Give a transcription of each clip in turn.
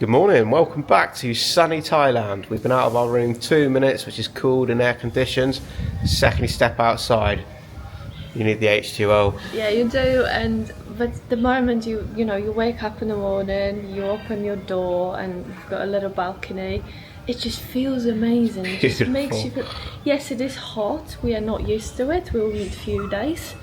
Good morning, welcome back to sunny Thailand. We've been out of our room 2 minutes, which is cooled and air conditioned. The second you step outside, you need the H2O. Yeah, you do, but the moment you wake up in the morning, you open your door and you've got a little balcony, it just feels amazing. It just makes you feel, yes, it is hot, we are not used to it, we'll need a few days.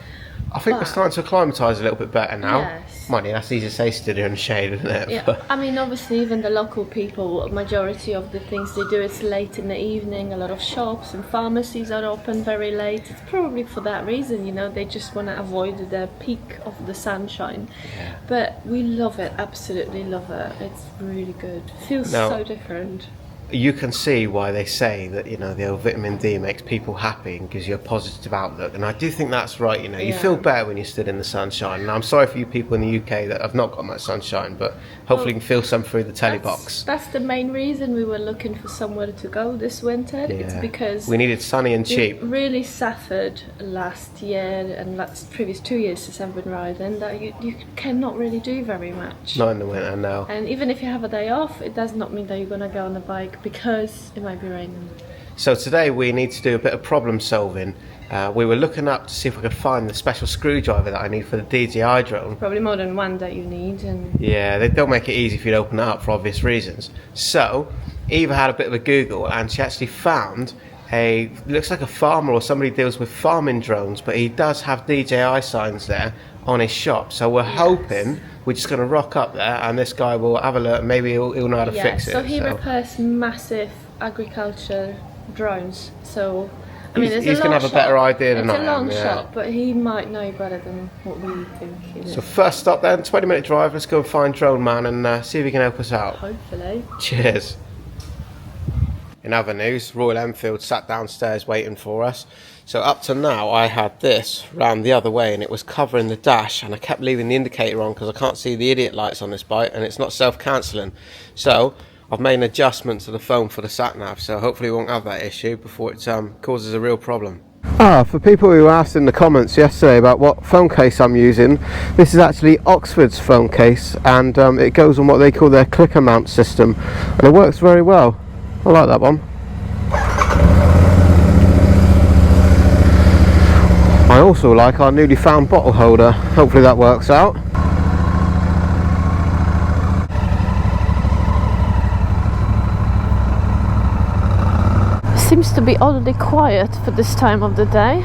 I think we're starting to acclimatise a little bit better now. Yes. Mind you, that's easy to say stood in the shade, isn't it? Yeah, I mean, obviously even the local people, majority of the things they do is late in the evening. A lot of shops and pharmacies are open very late. It's probably for that reason, they just want to avoid the peak of the sunshine. Yeah. But we love it, absolutely love it. It's really good. Feels so different. You can see why they say that, the old vitamin D makes people happy and gives you a positive outlook. And I do think that's right, You feel better when you stood in the sunshine. And I'm sorry for you people in the UK that have not got much sunshine, but hopefully you can feel some through the telly box. That's the main reason we were looking for somewhere to go this winter. Yeah. It's because we needed sunny and cheap. We really suffered last year and previous 2 years since I've been riding that you cannot really do very much. Not in the winter, no. And even if you have a day off, it does not mean that you're going to go on the bike because it might be raining. So today we need to do a bit of problem solving. We were looking up to see if we could find the special screwdriver that I need for the DJI drone. Probably more than one that you need. Yeah, they don't make it easy for you to open it up for obvious reasons. So Eva had a bit of a Google and she actually found looks like a farmer or somebody deals with farming drones, but he does have DJI signs there on his shop. So we're hoping we're just going to rock up there and this guy will have a look and maybe he'll know how to fix it. So he repairs massive agriculture drones. So I mean, he's going to have a better idea than I am. It's a long shot, but he might know better than what we think. So first stop then, 20-minute drive. Let's go and find Drone Man and see if he can help us out. Hopefully. Cheers. In other news, Royal Enfield sat downstairs waiting for us. So up to now I had this round the other way and it was covering the dash and I kept leaving the indicator on because I can't see the idiot lights on this bike and it's not self-cancelling. So I've made an adjustment to the phone for the sat-nav, so hopefully we won't have that issue before it causes a real problem. For people who asked in the comments yesterday about what phone case I'm using, this is actually Oxford's phone case and it goes on what they call their clicker mount system and it works very well. I like that one. I also like our newly found bottle holder. Hopefully that works out. Seems to be oddly quiet for this time of the day.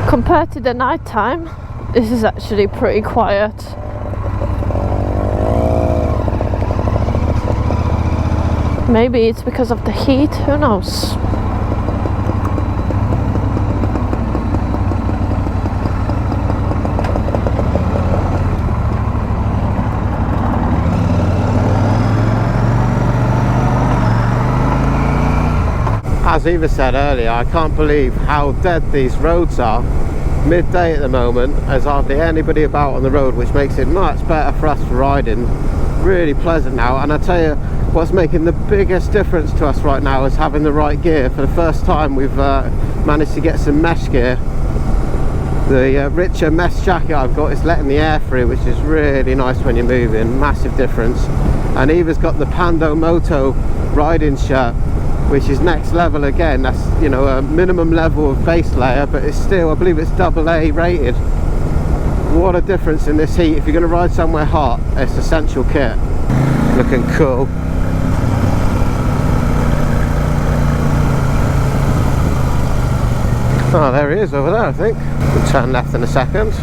Compared to the night time, this is actually pretty quiet. Maybe it's because of the heat, who knows? As Eva said earlier, I can't believe how dead these roads are. Midday at the moment, there's hardly anybody about on the road, which makes it much better for us for riding. Really pleasant now, and I tell you what's making the biggest difference to us right now is having the right gear. For the first time we've managed to get some mesh gear. The richer mesh jacket I've got is letting the air through, which is really nice when you're moving, massive difference. And Eva's got the Pando Moto riding shirt, which is next level again. That's a minimum level of base layer, but it's still, I believe it's AA rated. What a difference in this heat. If you're going to ride somewhere hot, it's essential kit. Looking cool. Oh, there he is over there, I think. We'll turn left in a second.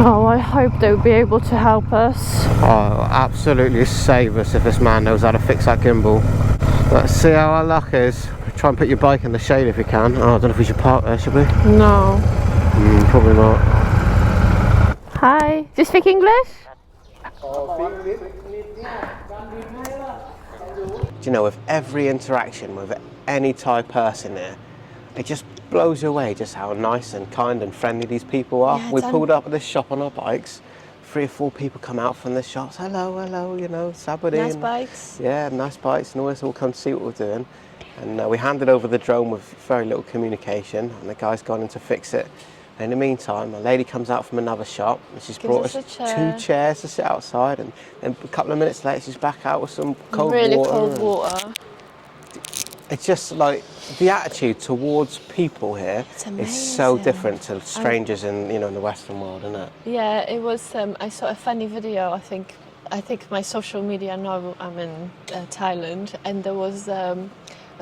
Oh, I hope they'll be able to help us. Oh, absolutely save us if this man knows how to fix that gimbal. Let's see how our luck is. Try and put your bike in the shade if you can. Oh, I don't know if we should park there, should we? No. Probably not. Hi, do you speak English? Do you know, with every interaction with any Thai person here, it just blows you away just how nice and kind and friendly these people are. Yeah, we pulled up at this shop on our bikes, 3 or 4 people come out from the shops. Hello, hello, you know, Sabadi. Nice bikes. Yeah, nice bikes, and always all come see what we're doing. And we handed over the drone with very little communication, and the guy's gone in to fix it. And in the meantime, a lady comes out from another shop, and she's brought us 2 chairs to sit outside, and then a couple of minutes later she's back out with some cold water. Really cold water. It's just like the attitude towards people here is so different to strangers in, you know, in the Western world, isn't it? Yeah, it was. I saw a funny video. I think my social media know I'm in Thailand, and there was a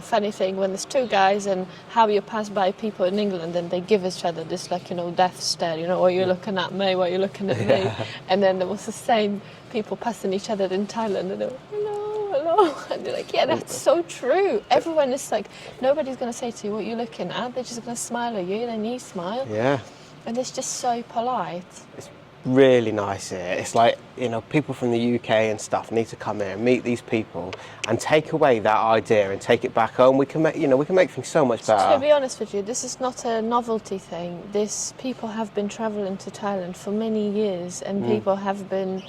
funny thing when there's 2 guys and how you pass by people in England and they give each other this, like, you know, death stare. You know, or you're looking at me, or you're looking at me, and then there was the same people passing each other in Thailand, and they were, hello. And they're like, yeah, that's so true. Everyone is like, nobody's going to say to you what you're looking at. They're just going to smile at you, then you smile. Yeah. And it's just so polite. It's really nice here. It's like, you know, people from the UK and stuff need to come here and meet these people and take away that idea and take it back home. We can make, you know, we can make things so much better. To be honest with you, this is not a novelty thing. People have been traveling to Thailand for many years, and people have been,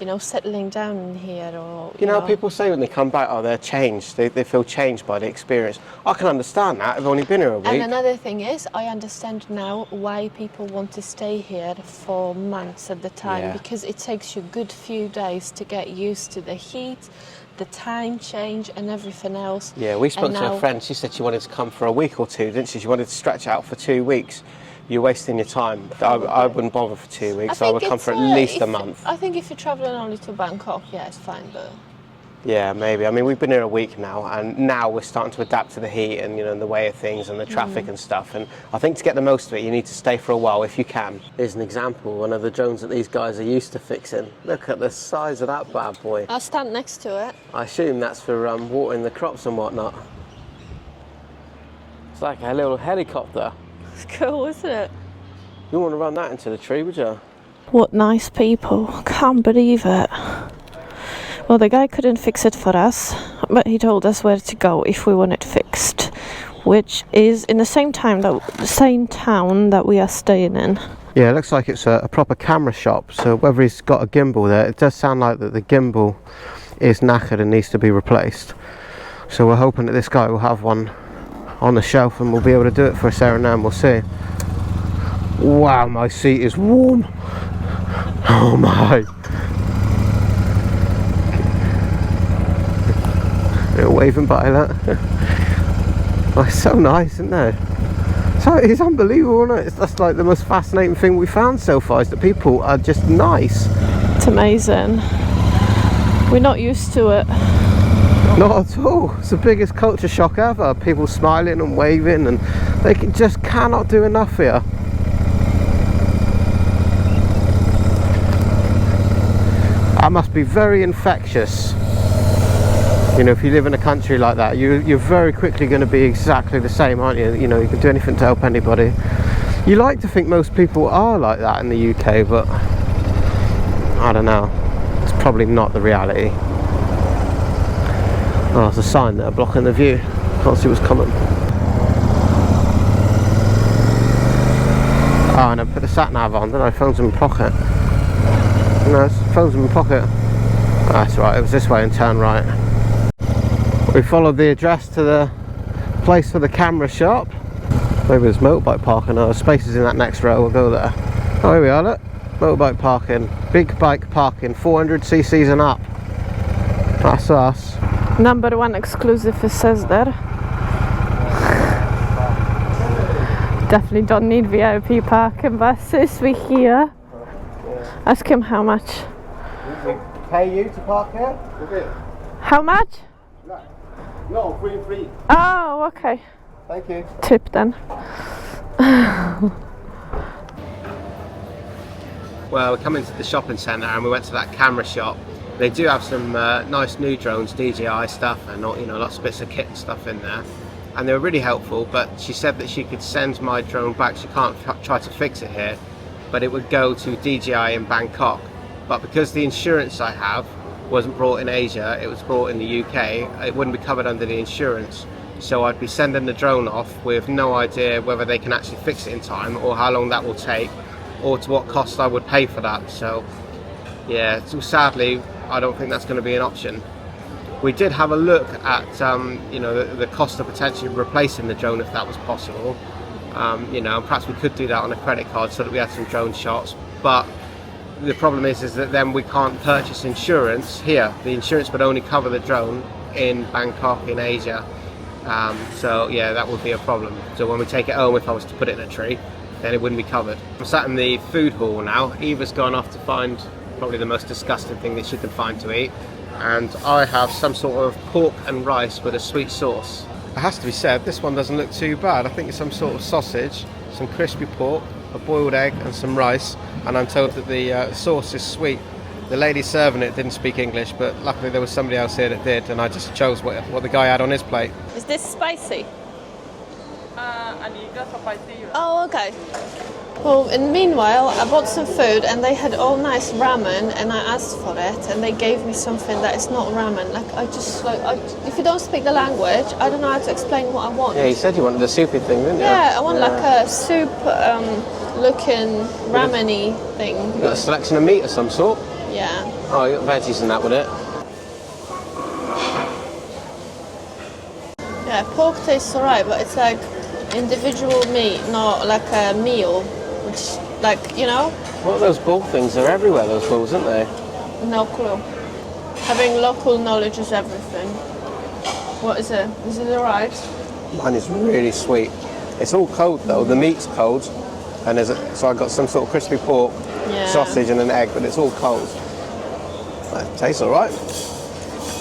you know, settling down in here, or you know, people say when they come back, oh, they're changed. They feel changed by the experience. I can understand that. I've only been here a week. And another thing is, I understand now why people want to stay here for months at the time, because it takes you a good few days to get used to the heat, the time change, and everything else. Yeah, we spoke to a friend. She said she wanted to come for a week or 2, didn't she? She wanted to stretch out for 2 weeks. You're wasting your time. I wouldn't bother for 2 weeks. I would come for at least a month. I think if you're travelling only to Bangkok, yeah, it's fine, but... Yeah, maybe. I mean, we've been here a week now, and now we're starting to adapt to the heat and, you know, the way of things and the traffic and stuff. And I think to get the most of it, you need to stay for a while if you can. Here's an example, one of the drones that these guys are used to fixing. Look at the size of that bad boy. I'll stand next to it. I assume that's for watering the crops and whatnot. It's like a little helicopter. It's cool, isn't it? You wouldn't want to run that into the tree, would you? What nice people. Can't believe it. Well, the guy couldn't fix it for us, but he told us where to go if we want it fixed, which is in the same town that we are staying in. Yeah, it looks like it's a proper camera shop, so whether he's got a gimbal there, it does sound like that the gimbal is knackered and needs to be replaced. So we're hoping that this guy will have one on the shelf and we'll be able to do it for us there and then. We'll see. Wow, my seat is warm. Oh my. They're waving by that. Oh, it's so nice, isn't it? So it's unbelievable, isn't it? That's like the most fascinating thing we found so far, is that people are just nice. It's amazing. We're not used to it. Not at all. It's the biggest culture shock ever. People smiling and waving, and they just cannot do enough here. That must be very infectious. You know, if you live in a country like that, you're very quickly going to be exactly the same, aren't you? You know, you can do anything to help anybody. You like to think most people are like that in the UK, but I don't know. It's probably not the reality. Oh, there's a sign there blocking the view. Can't see what's coming. Oh, and I put the sat nav on, then I phone's in my pocket. No, phone's in my pocket. Oh, that's right, it was this way and turn right. We followed the address to the place for the camera shop. Maybe there's motorbike parking. Oh, spaces in that next row, we'll go there. Oh, here we are, look. Motorbike parking. Big bike parking, 400cc and up. That's us. Number 1 exclusive, it says there. Definitely don't need VIP parking buses, we're here. Ask him how much. We pay you to park here? How much? No, free. Oh, okay. Thank you. Tip then. Well, we come into the shopping centre and we went to that camera shop. They do have some nice new drones, DJI stuff, and you know, lots of bits of kit and stuff in there. And they were really helpful, but she said that she could send my drone back. She can't try to fix it here, but it would go to DJI in Bangkok. But because the insurance I have wasn't brought in Asia, it was brought in the UK, it wouldn't be covered under the insurance. So I'd be sending the drone off with no idea whether they can actually fix it in time, or how long that will take, or to what cost I would pay for that. So yeah, so sadly, I don't think that's going to be an option. We did have a look at, you know, the cost of potentially replacing the drone if that was possible. You know, perhaps we could do that on a credit card so that we had some drone shots. But the problem is that then we can't purchase insurance here. The insurance would only cover the drone in Bangkok, in Asia. So yeah, that would be a problem. So when we take it home, if I was to put it in a tree, then it wouldn't be covered. I'm sat in the food hall now. Eva's gone off to find probably the most disgusting thing that she can find to eat. And I have some sort of pork and rice with a sweet sauce. It has to be said, this one doesn't look too bad. I think it's some sort of sausage, some crispy pork, a boiled egg and some rice. And I'm told that the sauce is sweet. The lady serving it didn't speak English, but luckily there was somebody else here that did, and I just chose what the guy had on his plate. Is this spicy? spicy. Oh, okay. Well, and meanwhile, I bought some food and they had all nice ramen and I asked for it and they gave me something that is not ramen. If you don't speak the language, I don't know how to explain what I want. Yeah, you said you wanted a soupy thing, didn't you? Yeah, I want like a soup looking ramen-y thing. You got a selection of meat of some sort? Yeah. Oh, you got veggies in that with it? Yeah, pork tastes alright, but it's like individual meat, not like a meal. Which, like, you know? What are those ball things? They're everywhere, those balls, aren't they? No clue. Having local knowledge is everything. What is it? Is it alright? Mine is really sweet. It's all cold though, the meat's cold. And so I got some sort of crispy pork, sausage and an egg, but it's all cold. It tastes alright.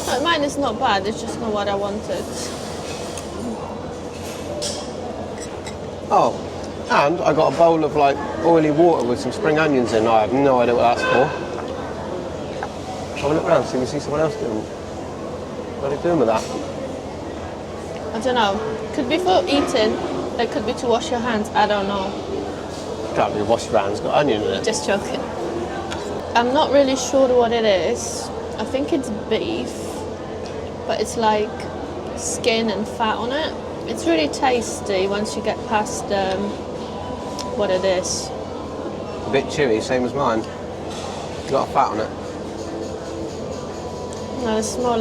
No, mine is not bad, it's just not what I wanted. Oh, and I got a bowl of like oily water with some spring onions in. I have no idea what that's for. Have a look around, see if we see someone else doing. What are they doing with that? I don't know. Could be for eating, it could be to wash your hands, I don't know. Can't be wash your hands, got onion in it. Just joking. I'm not really sure what it is. I think it's beef, but it's like skin and fat on it. It's really tasty once you get past what it is. A bit chewy, same as mine. A lot of fat on it. No, it's more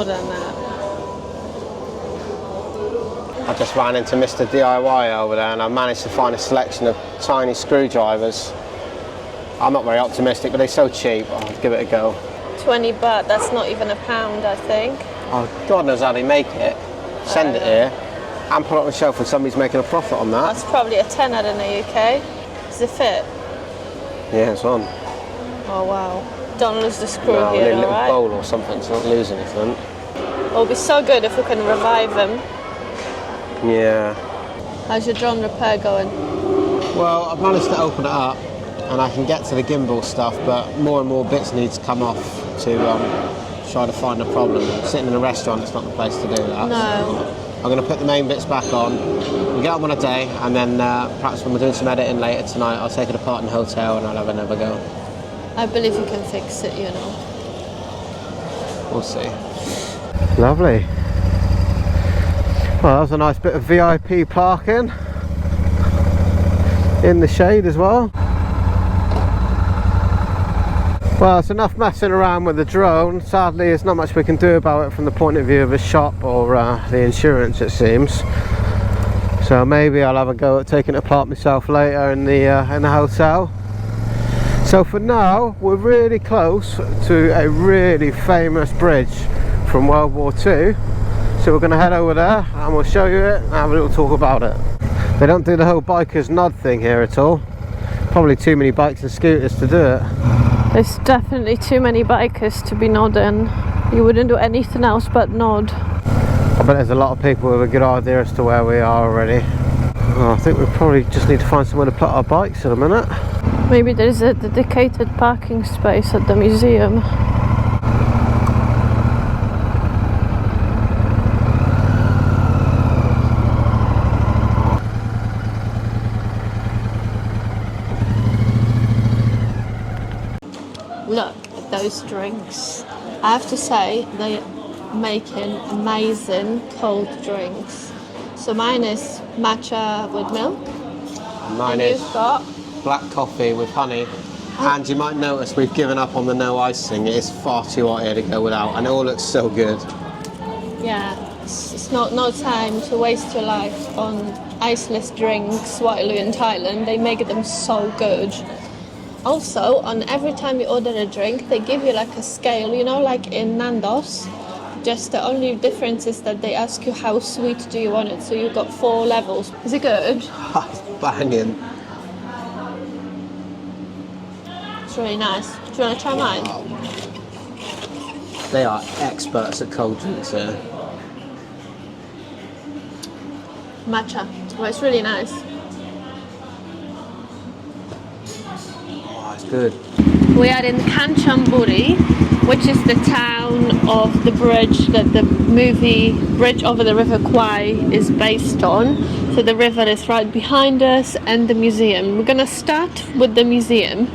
than that. I just ran into Mr. DIY over there and I managed to find a selection of tiny screwdrivers. I'm not very optimistic, but they're so cheap, I'll give it a go. 20 baht, that's not even a pound, I think. Oh, God knows how they make it. Send it here and put it on the shelf and somebody's making a profit on that. That's probably a tenner in the UK. Does it fit? Yeah, it's on. Oh, wow. Don't lose the screw No, here, a little alright? bowl or something to not lose anything. It would be so good if we can revive them. Yeah. How's your drone repair going? Well, I've managed to open it up and I can get to the gimbal stuff, but more and more bits need to come off to try to find a problem. Sitting in a restaurant, it's not the place to do that. No. So I'm going to put the main bits back on. We'll get them on a day, and then perhaps when we're doing some editing later tonight, I'll take it apart in the hotel and I'll have another go. I believe you can fix it, you know. We'll see. Lovely. Well, that was a nice bit of VIP parking. In the shade as well. Well, it's enough messing around with the drone. Sadly, there's not much we can do about it from the point of view of a shop or the insurance, it seems. So maybe I'll have a go at taking it apart myself later in the hotel. So for now, we're really close to a really famous bridge from World War II. So we're going to head over there and we'll show you it and have a little talk about it. They don't do the whole bikers nod thing here at all. Probably too many bikes and scooters to do it. There's definitely too many bikers to be nodding. You wouldn't do anything else but nod. I bet there's a lot of people with a good idea as to where we are already. Oh, I think we probably just need to find somewhere to put our bikes in a minute. Maybe there's a dedicated parking space at the museum. Look at those drinks. I have to say, they're making amazing cold drinks. So mine is matcha with milk. Mine and is you've got black coffee with honey And you might notice we've given up on the no icing. It is far too hot here to go without, and it all looks so good. Yeah, it's not no time to waste your life on iceless drinks while you're in Thailand. They make them so good. Also, on every time you order a drink, they give you like a scale, you know, like in Nando's. Just the only difference is that they ask you how sweet do you want it. So you've got 4 levels. Is it good? It's banging. It's really nice. Do you want to try mine? They are experts at cold drinks here. Matcha. Well, it's really nice. Oh, it's good. We are in Kanchanaburi, which is the town of the bridge that the movie Bridge over the River Kwai is based on. So the river is right behind us and the museum. We're gonna start with the museum.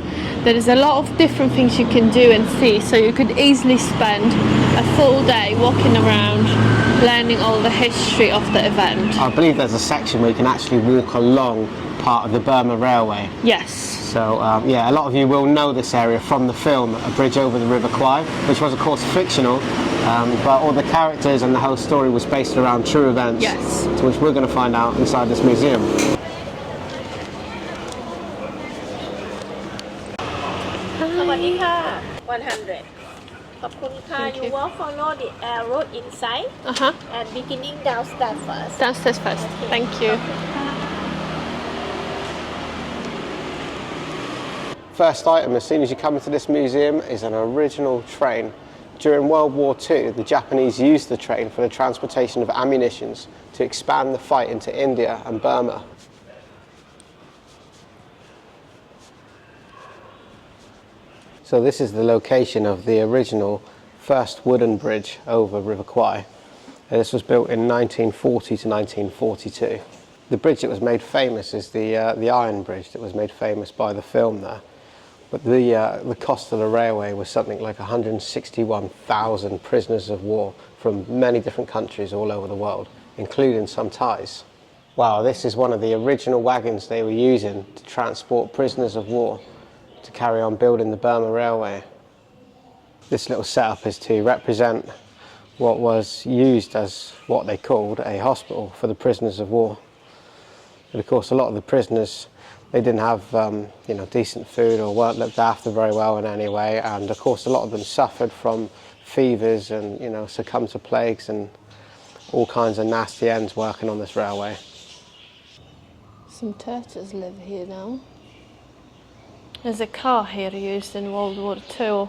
There is a lot of different things you can do and see, so you could easily spend a full day walking around learning all the history of the event. I believe there's a section where you can actually walk along part of the Burma Railway. Yes. So yeah, a lot of you will know this area from the film A Bridge Over the River Kwai, which was of course fictional, but all the characters and the whole story was based around true events. Yes. Which we're going to find out inside this museum. 100. ขอบคุณค่ะ You will follow the arrow inside and beginning downstairs first. Downstairs first. Thank you. First item, as soon as you come into this museum, is an original train. During World War II, the Japanese used the train for the transportation of ammunitions to expand the fight into India and Burma. So this is the location of the original first wooden bridge over River Kwai. This was built in 1940 to 1942. The bridge that was made famous is the Iron Bridge that was made famous by the film there. But the cost of the railway was something like 161,000 prisoners of war from many different countries all over the world, including some Thais. Wow, this is one of the original wagons they were using to transport prisoners of war to carry on building the Burma Railway. This little setup is to represent what was used as what they called a hospital for the prisoners of war. But of course, a lot of the prisoners, they didn't have decent food or weren't looked after very well in any way, and of course a lot of them suffered from fevers and succumbed to plagues and all kinds of nasty ends working on this railway. Some turtles live here now. There's a car here used in World War II.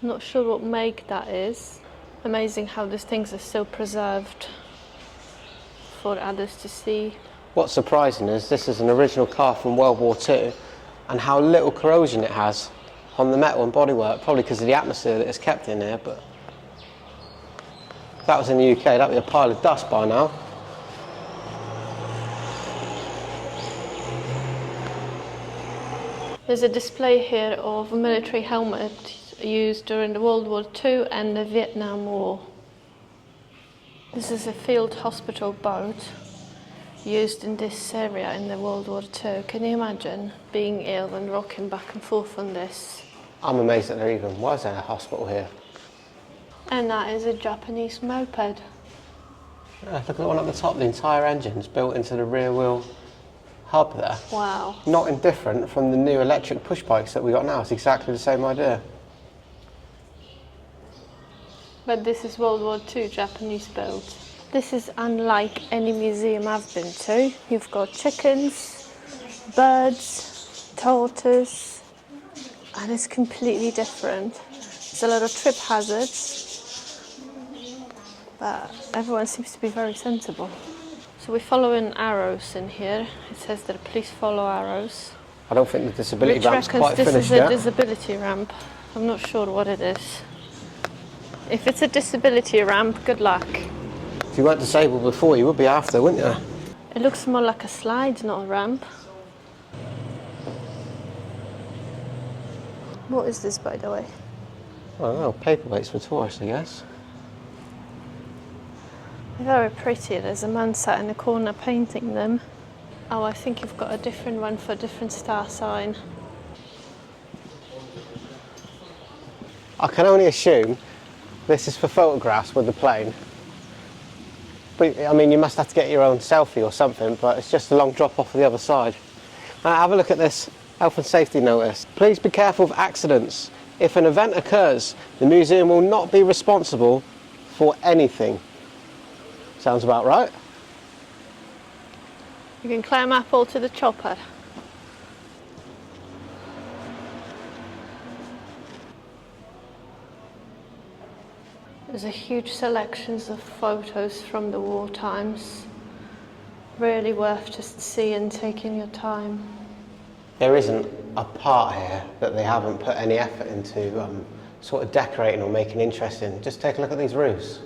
I'm not sure what make that is. Amazing how these things are still preserved for others to see. What's surprising is this is an original car from World War II and how little corrosion it has on the metal and bodywork, probably because of the atmosphere that it's kept in here, but if that was in the UK, that'd be a pile of dust by now. There's a display here of a military helmet used during the World War II and the Vietnam War. This is a field hospital boat used in this area in the World War II. Can you imagine being ill and rocking back and forth on this? I'm amazed that there even was a hospital here. And that is a Japanese moped. Yeah, look at the one at the top, the entire engine's built into the rear wheel hub there. Wow. Not indifferent from the new electric push bikes that we got now. It's exactly the same idea. But this is World War II Japanese built. This is unlike any museum I've been to. You've got chickens, birds, tortoise, and it's completely different. There's a lot of trip hazards, but everyone seems to be very sensible. So we're following arrows in here. It says that please follow arrows. I don't think the disability Rich ramp's reckons quite this finished is a yet. disability ramp. I'm not sure what it is. If it's a disability ramp, good luck. If you weren't disabled before, you would be after, wouldn't you? It looks more like a slide, not a ramp. What is this, by the way? I don't know, paperweights for tourists, I guess. Very pretty. There's a man sat in the corner painting them. Oh, I think you've got a different one for a different star sign. I can only assume this is for photographs with the plane. But, I mean, you must have to get your own selfie or something, but it's just a long drop off to the other side. Have a look at this health and safety notice. Please be careful of accidents. If an event occurs, the museum will not be responsible for anything. Sounds about right. You can climb up all to the chopper. There's a huge selections of photos from the war times. Really worth just seeing, taking your time. There isn't a part here that they haven't put any effort into sort of decorating or making interesting. Just take a look at these roofs.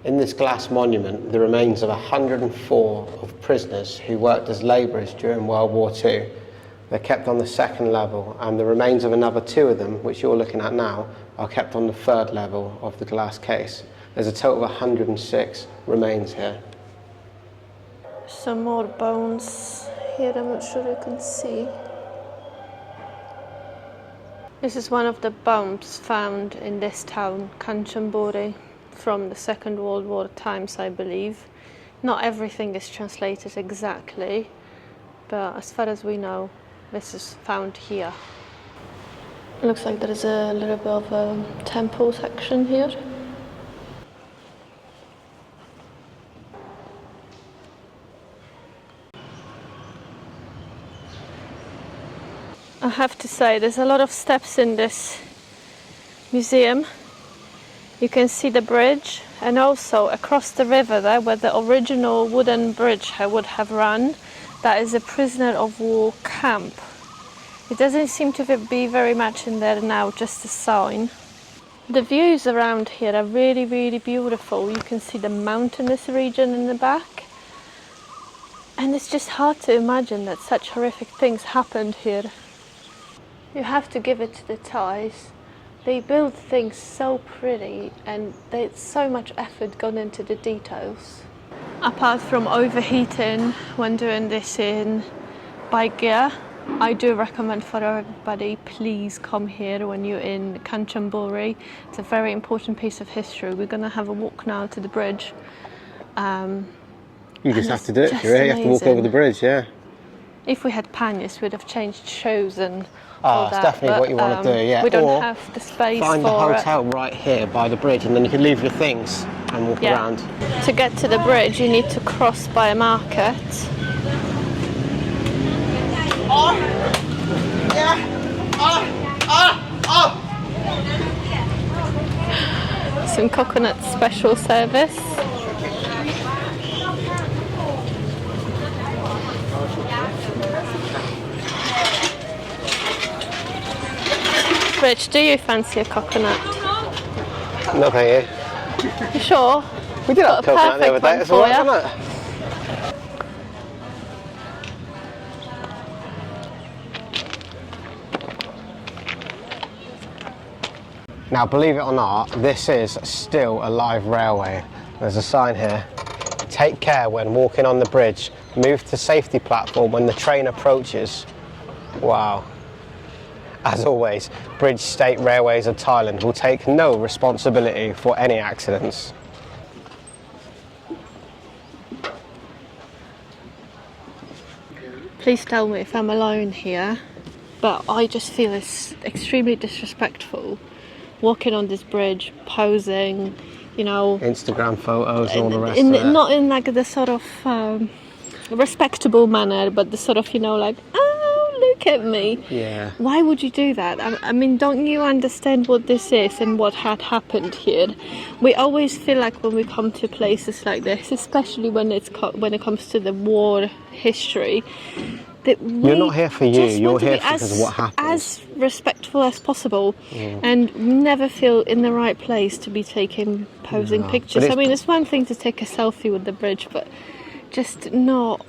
In this glass monument, the remains of 104 of prisoners who worked as labourers during World War II. They're kept on the second level, and the remains of another 2 of them, which you're looking at now, are kept on the 3rd level of the glass case. There's a total of 106 remains here. Some more bones here, I'm not sure you can see. This is one of the bombs found in this town, Kanchanaburi, from the Second World War times, I believe. Not everything is translated exactly, but as far as we know, this is found here. It looks like there is a little bit of a temple section here. I have to say, there's a lot of steps in this museum. You can see the bridge, and also across the river there, where the original wooden bridge would have run, that is a prisoner of war camp. It doesn't seem to be very much in there now, just a sign. The views around here are really, really beautiful. You can see the mountainous region in the back. And it's just hard to imagine that such horrific things happened here. You have to give it to the Thais. They build things so pretty, and there's so much effort gone into the details. Apart from overheating when doing this in bike gear, I do recommend for everybody, please come here when you're in Kanchanaburi. It's a very important piece of history. We're going to have a walk now to the bridge. You just have to do it, you have to walk over the bridge, yeah. If we had panniers, we'd have changed shoes and all that. That's definitely what you want to do, yeah. We don't have the space find for a hotel right here by the bridge, and then you can leave your things and walk around. To get to the bridge, you need to cross by a market. Some coconut special service. Rich, do you fancy a coconut? No, thank you. You sure? We did have a coconut the other day, it's alright, isn't it? Now, believe it or not, this is still a live railway. There's a sign here. Take care when walking on the bridge. Move to safety platform when the train approaches. Wow. As always, Bridge State Railways of Thailand will take no responsibility for any accidents. Please tell me if I'm alone here, but I just feel it's extremely disrespectful walking on this bridge, posing, you know, Instagram photos and all the rest of it. Not in like the sort of respectable manner, but the sort of, you know, like, oh, look at me. Yeah. Why would you do that? I mean, don't you understand what this is and what had happened here? We always feel like when we come to places like this, especially when it comes to the war history, that you're not here for you, you're here because of what happened. As respectful as possible, and never feel in the right place to be posing pictures. I mean, it's one thing to take a selfie with the bridge, but just not.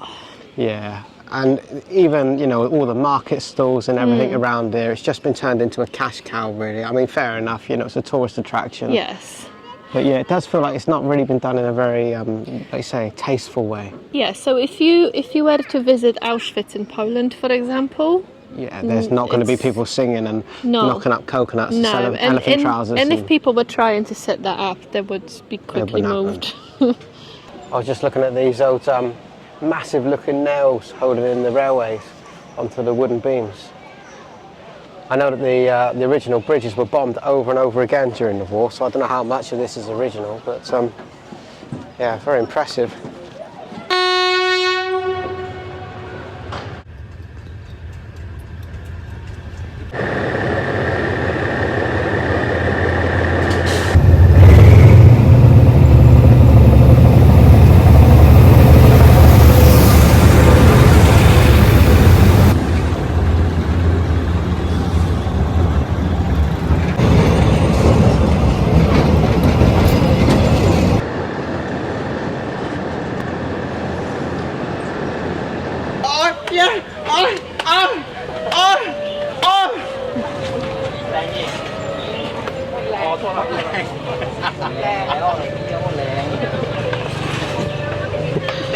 Yeah, and even, you know, all the market stalls and everything around there, it's just been turned into a cash cow, really. I mean, fair enough, you know, it's a tourist attraction. Yes. But yeah, it does feel like it's not really been done in a very, like you say, tasteful way. Yeah, so if you were to visit Auschwitz in Poland, for example, Yeah, there's not going to be people singing and No. knocking up coconuts and No, selling elephant trousers. and if people were trying to set that up, they would be quickly moved. I was just looking at these old massive looking nails holding in the railways onto the wooden beams. I know that the original bridges were bombed over and over again during the war, so I don't know how much of this is original, but yeah, very impressive.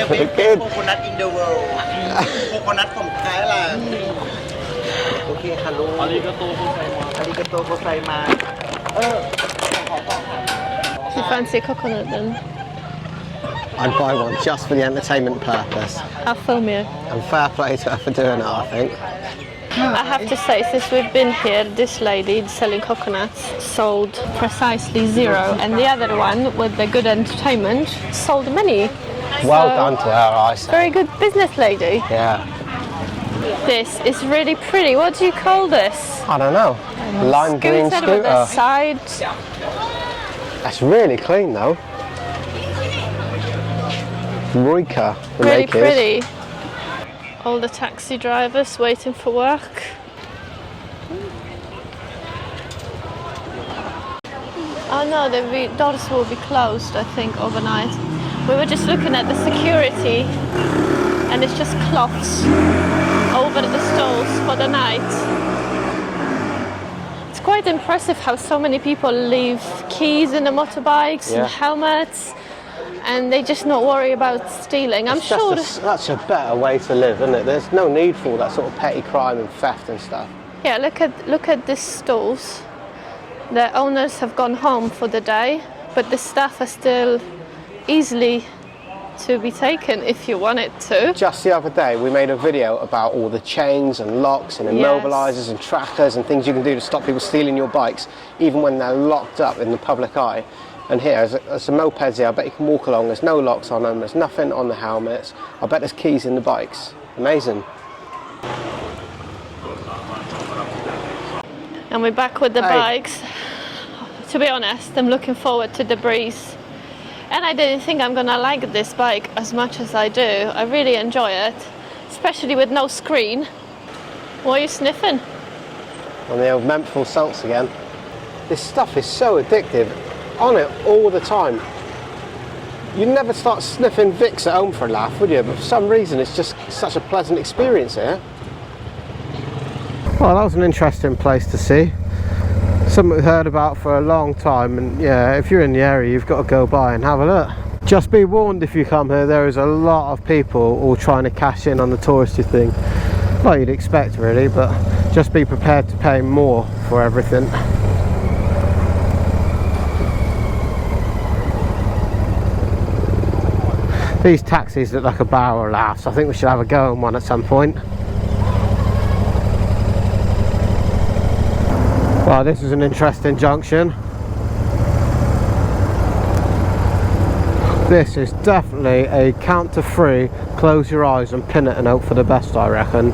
The best coconut in the world. Coconut from Thailand. Okay, hello. Arigato gozaimasu. Do you fancy a coconut then? I'd buy one just for the entertainment purpose. I'll film you. And fair play to her for doing it, I think. I have to say, since we've been here, this lady selling coconuts sold precisely 0, and the other one with the good entertainment sold many. Well done to her, I say. Very good business lady. Yeah. This is really pretty. What do you call this? I don't know. Lime green Scooter with the scooter. side. That's really clean though. Roika, the Really make is. pretty. All the taxi drivers waiting for work. Oh no, the doors will be closed, I think, overnight. We were just looking at the security, and it's just cloths over the stalls for the night. It's quite impressive how so many people leave keys in the motorbikes and helmets, and they just not worry about stealing. I'm sure That's a better way to live, isn't it? There's no need for all that sort of petty crime and theft and stuff. Yeah, look at these stalls. The owners have gone home for the day, but the staff are still easily to be taken if you wanted to. Just the other day we made a video about all the chains and locks and immobilizers and trackers and things you can do to stop people stealing your bikes even when they're locked up in the public eye. And here, there's some mopeds here, I bet you can walk along, there's no locks on them, there's nothing on the helmets, I bet there's keys in the bikes. Amazing. And we're back with the bikes. To be honest, I'm looking forward to the breeze. And I didn't think I'm gonna like this bike as much as I do. I really enjoy it, especially with no screen. What are you sniffing? On the old menthol salts again. This stuff is so addictive. On it all the time. You'd never start sniffing Vicks at home for a laugh, would you? But for some reason it's just such a pleasant experience here. Well, that was an interesting place to see. Something we've heard about for a long time, and yeah, if you're in the area you've got to go by and have a look. Just be warned, if you come here, there is a lot of people all trying to cash in on the touristy thing. Well, you'd expect really, but just be prepared to pay more for everything. These taxis look like a barrel of laughs. I think we should have a go on one at some point. Well, this is an interesting junction. This is definitely a count to 3, close your eyes and pin it and hope for the best, I reckon.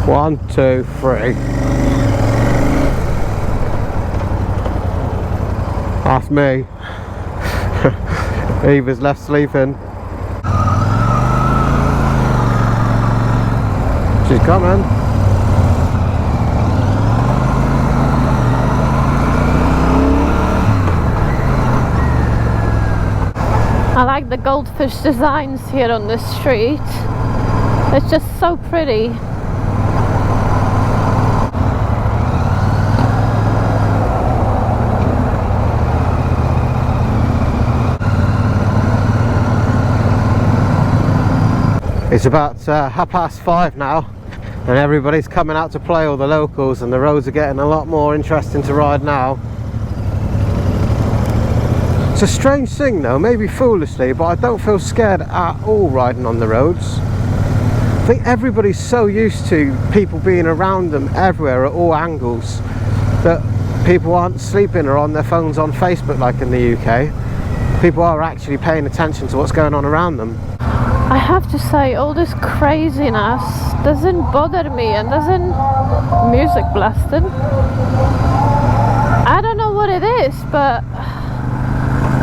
One, two, three. That's me. Eva's left sleeping. She's coming. I like the goldfish designs here on the street. It's just so pretty. It's about 5:30 now, and everybody's coming out to play, all the locals, and the roads are getting a lot more interesting to ride now. It's a strange thing though, maybe foolishly, but I don't feel scared at all riding on the roads. I think everybody's so used to people being around them everywhere at all angles that people aren't sleeping or on their phones on Facebook like in the UK. People are actually paying attention to what's going on around them. I have to say, all this craziness doesn't bother me, and doesn't music blasting. I don't know what it is, but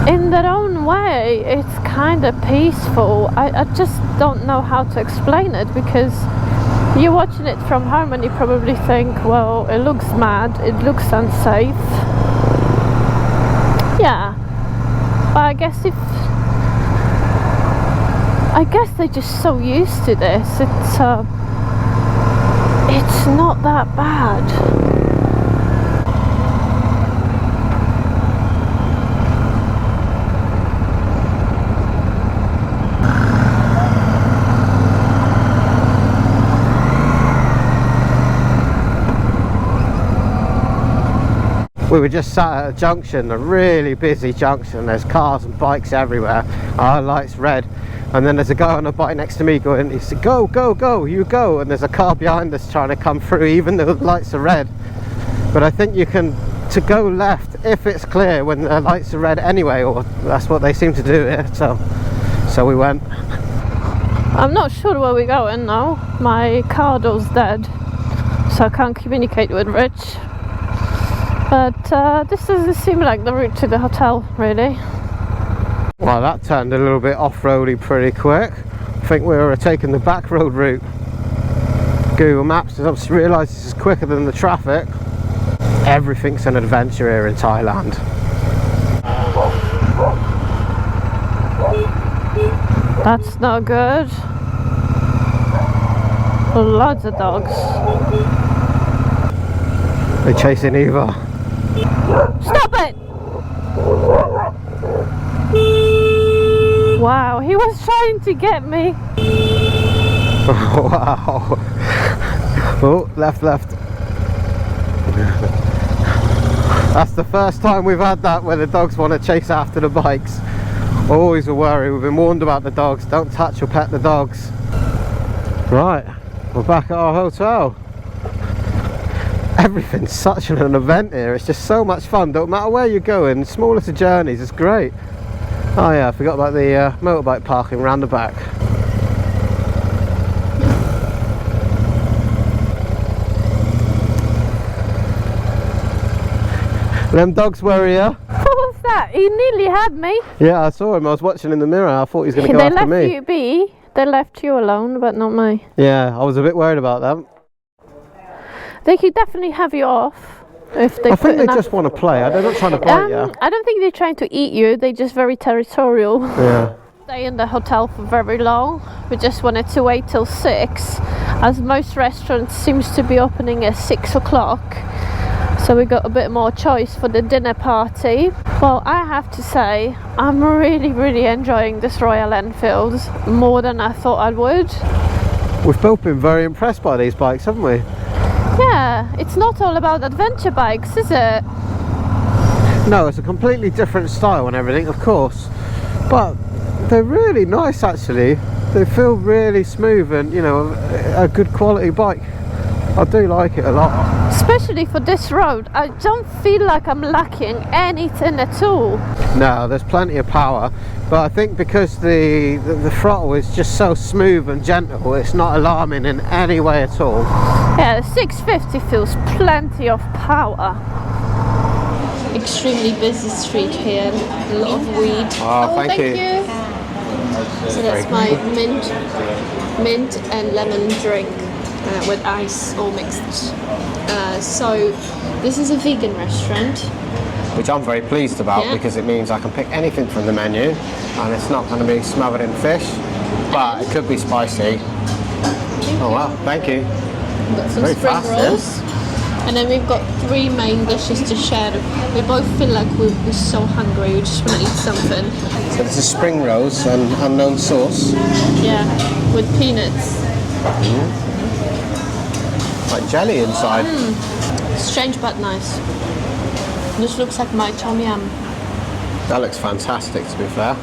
in their own way it's kind of peaceful. I just don't know how to explain it, because you're watching it from home and you probably think, well, it looks mad, it looks unsafe. Yeah, but I guess they're just so used to this. It's not that bad. We were just sat at a junction, a really busy junction. There's cars and bikes everywhere. Our light's red, and then there's a guy on a bike next to me going, he said, go, go, go, you go, and there's a car behind us trying to come through even though the lights are red. But I think you can to go left if it's clear when the lights are red anyway, or that's what they seem to do here. So we went. I'm not sure where we're going now. My car door's dead, so I can't communicate with Rich. But this doesn't seem like the route to the hotel, really. Well, that turned a little bit off-roady pretty quick. I think we were taking the back road route. Google Maps has obviously realised this is quicker than the traffic. Everything's an adventure here in Thailand. That's not good. Lots of dogs. They're chasing Eva. Stop it! Wow, he was trying to get me. Wow. Oh, left. That's the first time we've had that where the dogs want to chase after the bikes. Always a worry. We've been warned about the dogs. Don't touch or pet the dogs. Right, we're back at our hotel. Everything's such an event here. It's just so much fun. Don't matter where you're going, smallest of journeys, it's great. Oh yeah, I forgot about the motorbike parking round the back. Them dogs worry you? What was that? He nearly had me. Yeah, I saw him. I was watching in the mirror. I thought he was going to go after me. They left you be. They left you alone, but not me. Yeah, I was a bit worried about them. They could definitely have you off if they. I think they just want to play. They're not trying to bite you. I don't think they're trying to eat you. They're just very territorial. Yeah. Stay in the hotel for very long. We just wanted to wait till 6, as most restaurants seems to be opening at 6 o'clock. So we got a bit more choice for the dinner party. Well, I have to say, I'm really enjoying this Royal Enfield more than I thought I would. We've both been very impressed by these bikes, haven't we? Yeah, it's not all about adventure bikes, is it? No, it's a completely different style and everything, of course. But they're really nice, actually. They feel really smooth and, you know, a good quality bike. I do like it a lot. Especially for this road, I don't feel like I'm lacking anything at all. No, there's plenty of power, but I think because the throttle is just so smooth and gentle, it's not alarming in any way at all. Yeah, the 650 feels plenty of power. Extremely busy street here, a lot of weed. Oh, thank you. So that's my mint and lemon drink. With ice all mixed. So this is a vegan restaurant, Which I'm very pleased about, because it means I can pick anything from the menu and it's not going to be smothered in fish, but it could be spicy. Oh wow, thank you. We've got some Very spring fast, rolls. And then we've got 3 main dishes to share. We both feel like we're so hungry, we just want to eat something. So this is spring rolls and unknown sauce. Yeah, with peanuts. Like jelly inside. Strange but nice. This looks like my tom yum. That looks fantastic, to be fair.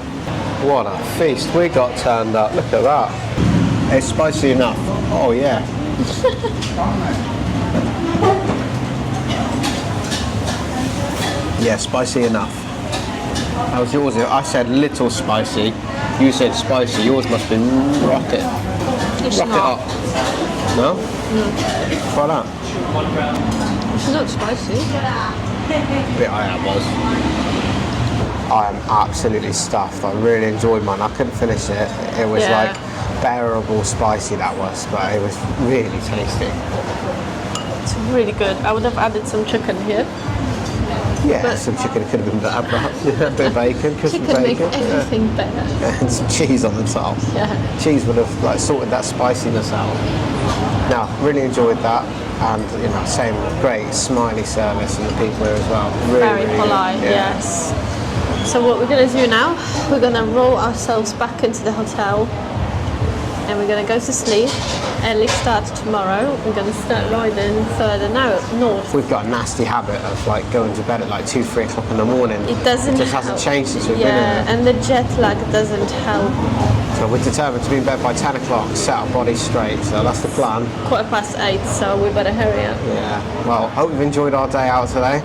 What a feast we got turned up. Look at that. It's spicy enough. Oh yeah. Yeah, spicy enough. How's yours? I said little spicy. You said spicy. Yours must be rocket. It's Rocket not. up. No? Try that. It's not spicy. Bit I was. I am absolutely stuffed. I really enjoyed mine. I couldn't finish it. It was Yeah. like bearable spicy that was, but it was really tasty. It's really good. I would have added some chicken here. Yeah, But- some chicken could have been better, perhaps. Yeah, a bit of bacon, crispy Chicken make bacon. everything better. And some cheese on the top. Yeah. Cheese would have like sorted that spiciness out. No, really enjoyed that, and you know, same great smiley service and the people here as well. Really, Very really polite, good. Yeah. yes. So what we're going to do now, we're going to roll ourselves back into the hotel and we're going to go to sleep. Early start tomorrow. We're going to start riding further north. We've got a nasty habit of like going to bed at like 2-3 o'clock in the morning. It doesn't It just help. hasn't changed since we've been Yeah, here. and the jet lag doesn't help. So we're determined to be in bed by 10 o'clock, set our bodies straight. So that's the plan. 8:15, so we better hurry up. Yeah. Well, hope you've enjoyed our day out today,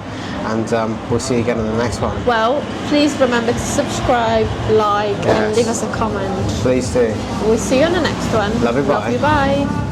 and we'll see you again in the next one. Well, please remember to subscribe, like, and Yes. leave us a comment. Please do. We'll see you on the next one. Love you, bye. Bye.